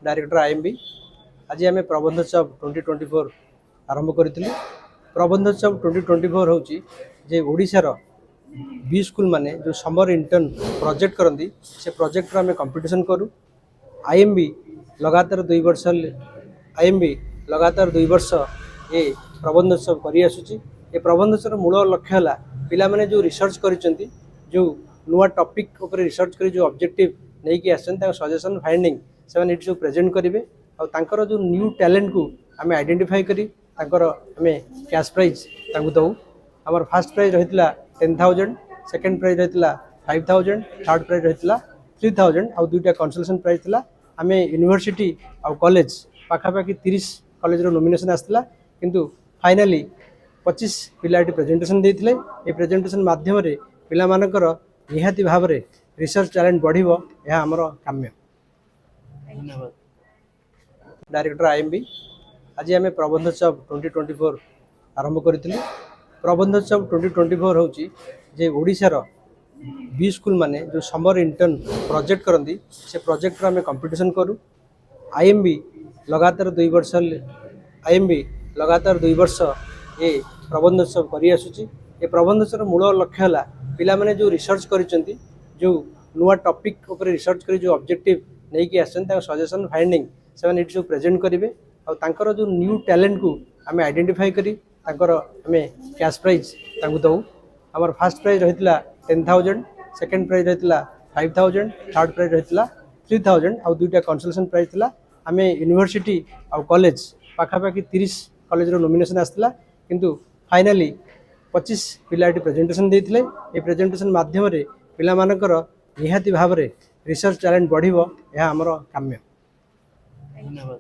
Director IMB आज आम प्रबंधोत्सव 2024 आरंभ करूँ। प्रबंधोत्सव 2024 हूँ जे ओडिशार बी स्कूल माने जो समर इंटर्न प्रोजेक्ट करती से प्रोजेक्ट आम कंपिटिशन करूँ। आईएमबी लगातार 2 वर्ष ये प्रबंधोत्सव करी आसुची। ये प्रबंधोत्सव मूल लक्ष्य है पिला माने जो रिसर्च करिसेंती जो नुआ टॉपिक ऊपर रिसर्च करी जो ऑब्जेक्टिव नहीं कि आछन सजेशन फाइंडिंग से माने इट प्रेजेंट करेंगे और तांकर जो न्यू टैलेंट को आम आइडेंटिफाई करी तांकर आम कैश प्राइज तांको दऊ। आमर फर्स्ट प्राइज रही 10,000, सेकेंड प्राइज रही 5,000, थर्ड प्राइज रही 3,000 और 2टा कंसोलेशन प्राइज थिला। आम यूनिवर्सिटी और कॉलेज पाखापाखि 30 कॉलेज रो नॉमिनेशन आसला किंतु फाइनाली 25 पिला प्रेजेंटेशन देते। ये प्रेजेंटेशन माध्यम पिला मानकर निहाती भाव में रिसर्च टैलेंट बढ़िबो यह हमर काम्य। धन्यवाद। डायरेक्टर आईएमबी आज आम प्रबंधोत्सव 2024 आरंभ करूँ। प्रबंधोत्सव 2024 हूँ जे ओडिशार बी स्कूल माने जो समर इंटर्न प्रोजेक्ट करती से प्रोजेक्ट आम कंपिटिशन करूँ। आईएमबी लगातार 2 वर्ष ये प्रबंधोत्सव करी आसुची। ये प्रबंधोत्सव मूल लक्ष्य है पिला माने जो रिसर्च करिसेंती जो नुआ टॉपिक ऊपर रिसर्च करी जो ऑब्जेक्टिव नहीं कि आछन सजेशन फाइंडिंग से माने इट प्रेजेंट करेंगे और तांकर जो न्यू टैलेंट को आम आइडेंटिफाई करी तांकर आम कैश प्राइज तांको दऊ। आमर फर्स्ट प्राइज रही 10,000, सेकेंड प्राइज रही 5,000, थर्ड प्राइज रही 3,000 और 2टा कंसोलेशन प्राइज थिला। आम यूनिवर्सिटी और कॉलेज पाखापाखि 30 कॉलेज रो नॉमिनेशन आसला किंतु फाइनाली 25 पिला प्रेजेंटेशन देते। ये प्रेजेंटेशन माध्यम पिला मानकर निहाती भाव में रिसर्च टैलेंट बढ़िबो यह हमर काम्य। धन्यवाद।